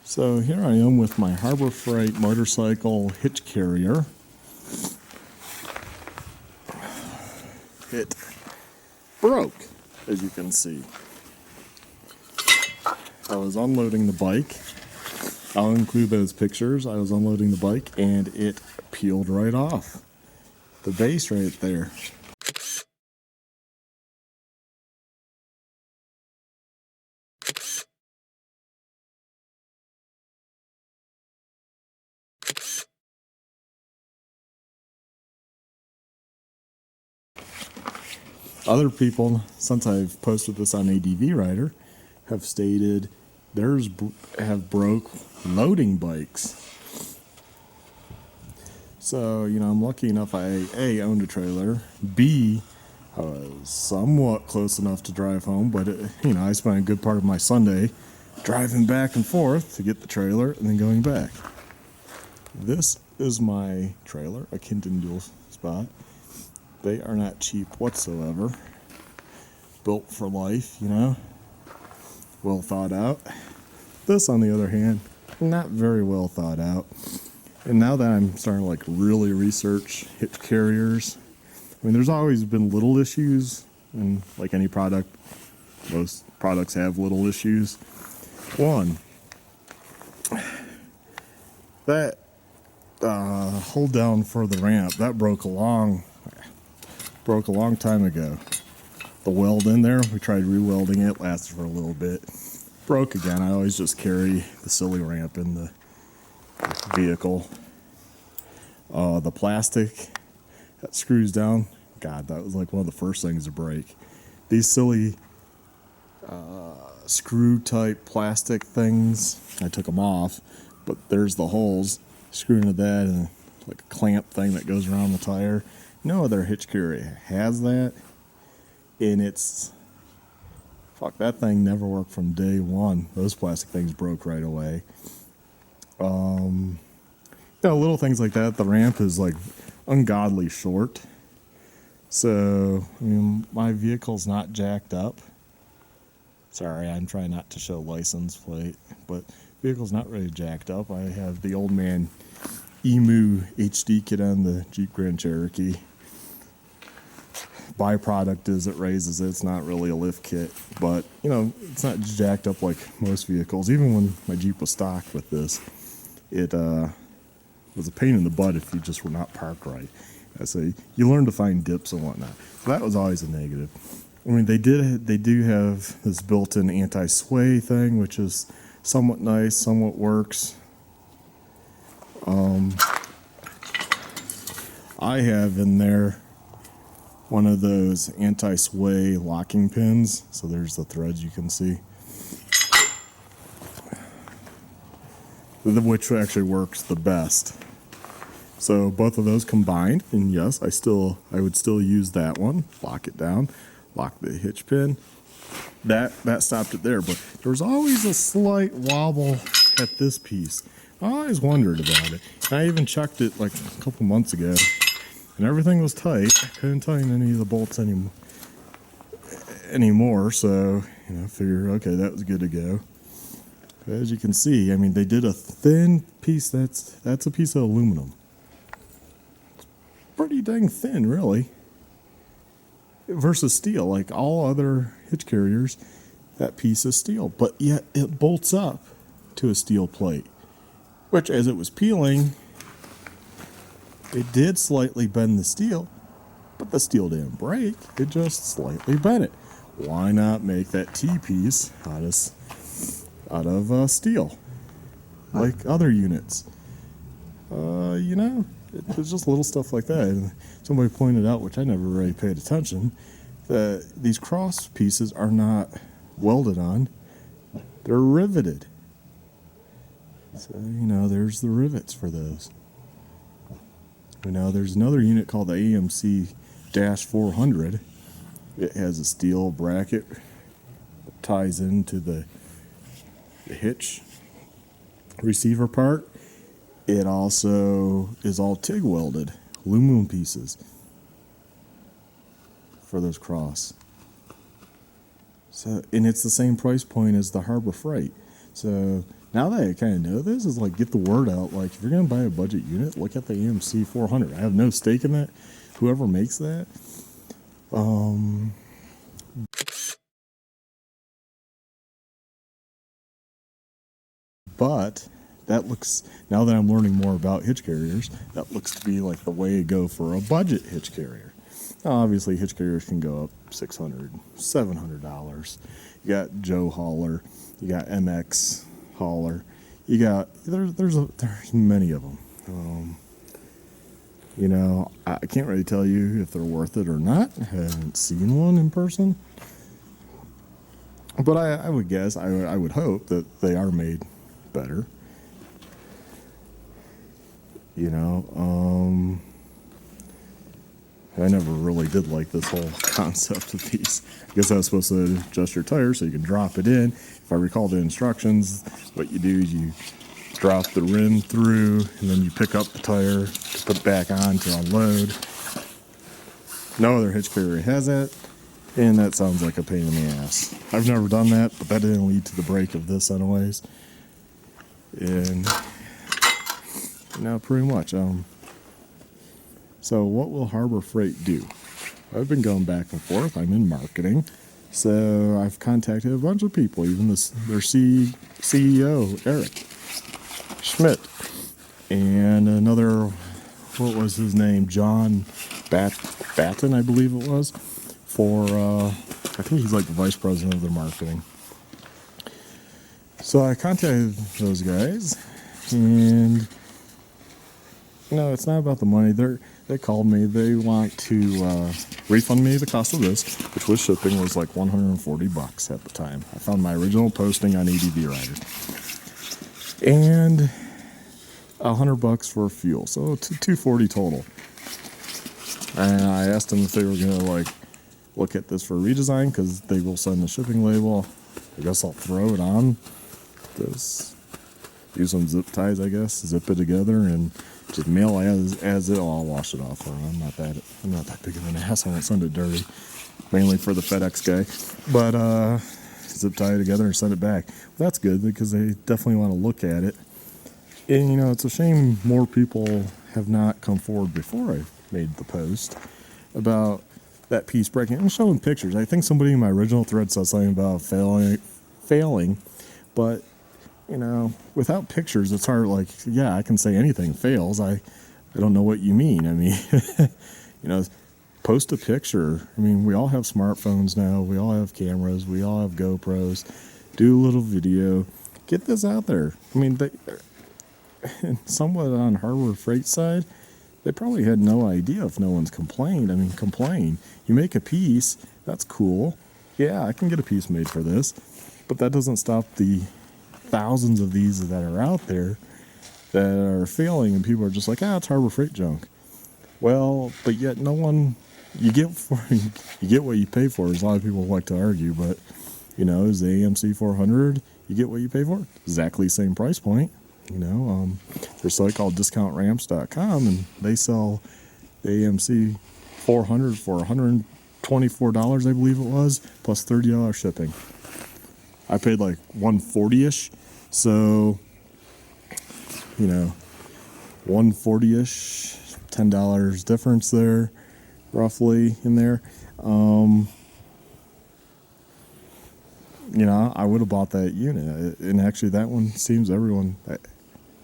So here I am with my Harbor Freight motorcycle hitch carrier. It broke, as you can see. I was unloading the bike. I'll include those pictures. I was unloading the bike and it peeled right off. The base right there. Other people, since I've posted this on ADV Rider, have stated theirs have broke loading bikes. So, I'm lucky enough I A, owned a trailer, B, I was somewhat close enough to drive home, but I spent a good part of my Sunday driving back and forth to get the trailer and then going back. This is my trailer, a Kinton dual spot. They are not cheap whatsoever. Built for life, well thought out. This, on the other hand, not very well thought out. And now that I'm starting to really research hitch carriers, there's always been little issues, and like any product, most products have little issues. One, that hold down for the ramp, that broke a long time ago. The weld in there, we tried re-welding it, lasted for a little bit. Broke again. I always just carry the silly ramp in the vehicle. The plastic that screws down, God, that was one of the first things to break. These silly screw type plastic things, I took them off, but there's the holes. Screw into that and a clamp thing that goes around the tire. No other hitch carrier has that, and that thing never worked from day one. Those plastic things broke right away. Little things like that. The ramp is ungodly short, so my vehicle's not jacked up. Sorry, I'm trying not to show license plate, but vehicle's not really jacked up. I have the old man Emu HD kit on the Jeep Grand Cherokee. Byproduct is it raises it. It's not really a lift kit, but it's not jacked up like most vehicles. Even when my Jeep was stocked with this, it was a pain in the butt if you just were not parked right. I say you learn to find dips and whatnot. So that was always a negative. They do have this built-in anti-sway thing, which is somewhat nice, somewhat works. I have in there one of those anti-sway locking pins. So there's the threads you can see, which actually works the best. So both of those combined, and yes, I would still use that one. Lock it down, lock the hitch pin. That stopped it there, but there was always a slight wobble at this piece. I always wondered about it. And I even checked it a couple months ago, and everything was tight. I couldn't tighten any of the bolts anymore, so figure, okay, that was good to go. But as you can see, they did a thin piece. That's a piece of aluminum. It's pretty dang thin, really, versus steel. Like all other hitch carriers, that piece is steel, but yet it bolts up to a steel plate, which, as it was peeling, it did slightly bend the steel, but the steel didn't break. It just slightly bent it. Why not make that T-piece out of steel, like other units? It's just little stuff like that. And somebody pointed out, which I never really paid attention, that these cross pieces are not welded on. They're riveted. So, there's the rivets for those. There's another unit called the AMC-400. It has a steel bracket that ties into the hitch receiver part. It also is all TIG welded, aluminum pieces for those cross. So, and it's the same price point as the Harbor Freight. So now that I kind of know this, is like get the word out. Like if you're gonna buy a budget unit, look at the AMC 400. I have no stake in that. Whoever makes that, but that looks, now that I'm learning more about hitch carriers, that looks to be like the way to go for a budget hitch carrier. Now, obviously, hitch carriers can go up $600, $700. You got Joe Hauler, you got MX Hauler, you got there's many of them. You know, I can't really tell you if they're worth it or not. I haven't seen one in person, but I would guess, I would hope that they are made better. You know, I never really did like this whole concept of these. I guess I was supposed to adjust your tire so you can drop it in. If I recall the instructions, what you do is you drop the rim through and then you pick up the tire to put it back on to unload. No other hitch carrier has that, and that sounds like a pain in the ass. I've never done that, but that didn't lead to the break of this anyways. And now pretty much, so what will Harbor Freight do? I've been going back and forth. I'm in marketing. So I've contacted a bunch of people, even their CEO, Eric Schmidt, and another, what was his name? John Batten, I believe it was, for, I think he's like the vice president of their marketing. So I contacted those guys, and you know, it's not about the money. They called me. They want to refund me the cost of this, which was shipping, was like $140 at the time. I found my original posting on ADV Rider, and $100 for fuel, so $240 total. And I asked them if they were gonna like look at this for a redesign, because they will send the shipping label. I guess I'll throw it on this. Use some zip ties, I guess, zip it together, and just mail as it. I'll wash it off. I'm not that big of an ass. I won't send it dirty. Mainly for the FedEx guy, but zip tie it together and send it back. Well, that's good, because they definitely want to look at it. And you know, it's a shame more people have not come forward before I made the post about that piece breaking and showing pictures. I think somebody in my original thread said something about failing, but you know, without pictures, it's hard. Like, yeah, I can say anything fails. I don't know what you mean. I mean, you know, post a picture. I mean, we all have smartphones now. We all have cameras. We all have GoPros. Do a little video. Get this out there. I mean, somewhat on Harbor Freight side, they probably had no idea if no one's complained. I mean, complain. You make a piece. That's cool. Yeah, I can get a piece made for this. But that doesn't stop the thousands of these that are out there that are failing, and people are just like, it's Harbor Freight junk. Well, but yet no one, you get what you pay for. As a lot of people like to argue, but you know, is the AMC 400, you get what you pay for. Exactly same price point. You know, there's a site called discountramps.com, and they sell the AMC 400 for $124, I believe it was, plus $30 shipping. I paid like $140-ish, so, you know, $140-ish, $10 difference there, roughly in there. You know, I would have bought that unit, and actually that one seems, everyone that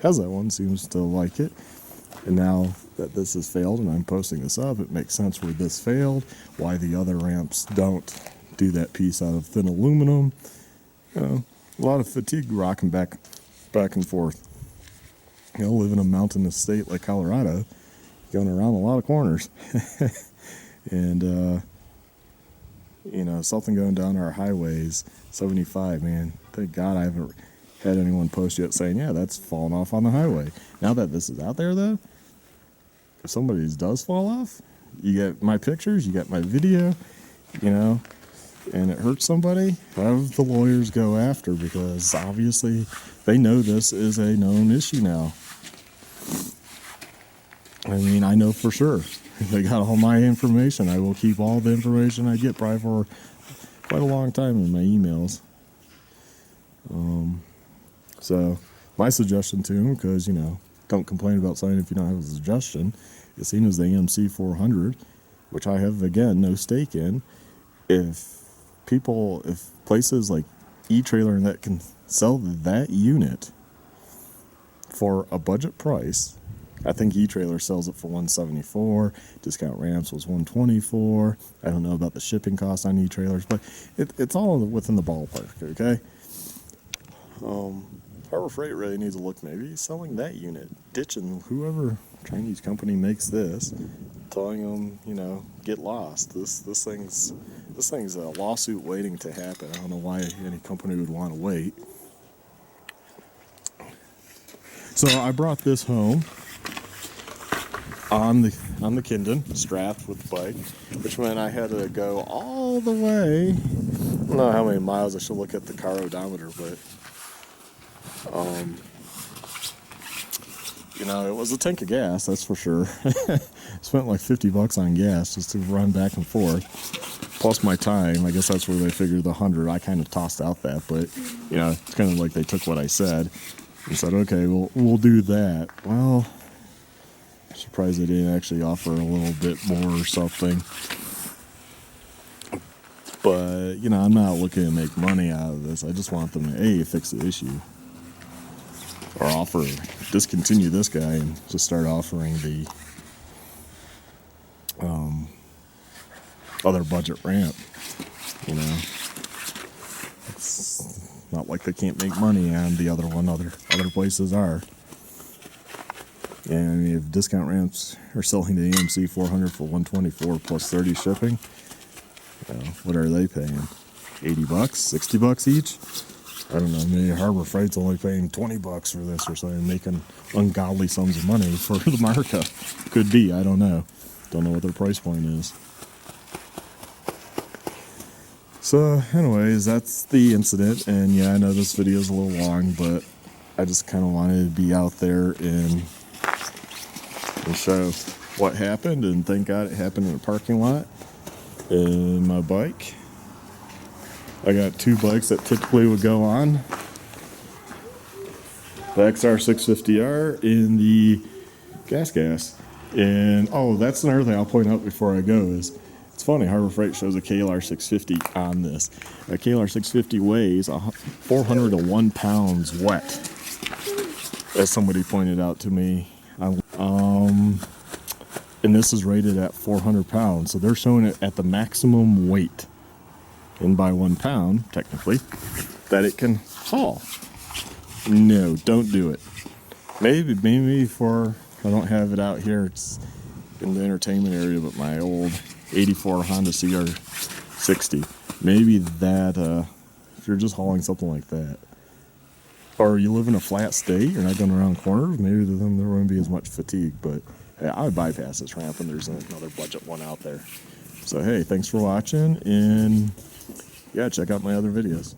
has that one seems to like it. And now that this has failed and I'm posting this up, it makes sense where this failed, why the other ramps don't do that piece out of thin aluminum. You know, a lot of fatigue rocking back and forth. You know, live in a mountainous state like Colorado, going around a lot of corners. And, you know, something going down our highways, 75, man. Thank God I haven't had anyone post yet saying, yeah, that's falling off on the highway. Now that this is out there, though, if somebody's does fall off, you get my pictures, you get my video, you know, and it hurts somebody, have the lawyers go after, because obviously they know this is a known issue now. I mean, I know for sure. They got all my information. I will keep all the information I get probably for quite a long time in my emails. So my suggestion to him, because, you know, don't complain about something if you don't have a suggestion, is seen as the AMC 400, which I have, again, no stake in. If places like E-Trailer and that can sell that unit for a budget price, I think E-Trailer sells it for $174. Discount Ramps was $124. I don't know about the shipping cost on E-Trailers, but it's all within the ballpark, okay? Harbor Freight really needs to look, maybe selling that unit, ditching whoever Chinese company makes this, telling them, you know, get lost. This thing's a lawsuit waiting to happen. I don't know why any company would want to wait. So I brought this home on the Kindon, strapped with the bike, which meant I had to go all the way. I don't know how many miles. I should look at the car odometer, but you know, it was a tank of gas, that's for sure. Spent like $50 on gas just to run back and forth, plus my time. I guess that's where they figured the 100. I kind of tossed out that, but you know, it's kind of like they took what I said and said, okay, we'll do that. Well, I'm surprised they didn't actually offer a little bit more or something. But you know, I'm not looking to make money out of this. I just want them to fix the issue, or discontinue this guy and just start offering the other budget ramp. You know, it's not like they can't make money on the other one. Other places are. And if Discount Ramps are selling the AMC 400 for $124 plus 30 shipping, what are they paying? $80, $60 each? I don't know, maybe Harbor Freight's only paying $20 for this or something, making ungodly sums of money for the markup. Could be, I don't know. Don't know what their price point is. So, anyways, that's the incident. And yeah, I know this video is a little long, but I just kind of wanted to be out there and show what happened. And thank God it happened in a parking lot. And my bike, I got two bikes that typically would go on. The XR 650R and the gas. And oh, that's another thing I'll point out before I go is, it's funny, Harbor Freight shows a KLR 650 on this. A KLR 650 weighs 401 pounds wet, as somebody pointed out to me. And this is rated at 400 pounds, so they're showing it at the maximum weight, and by 1 pound, technically, that it can haul. No, don't do it. Maybe for, I don't have it out here, it's in the entertainment area, but my old 84 Honda CR60, maybe that, if you're just hauling something like that, or you live in a flat state, you're not going around corners, maybe then there wouldn't be as much fatigue, but hey, I would bypass this ramp, and there's another budget one out there. So hey, thanks for watching, and yeah, check out my other videos.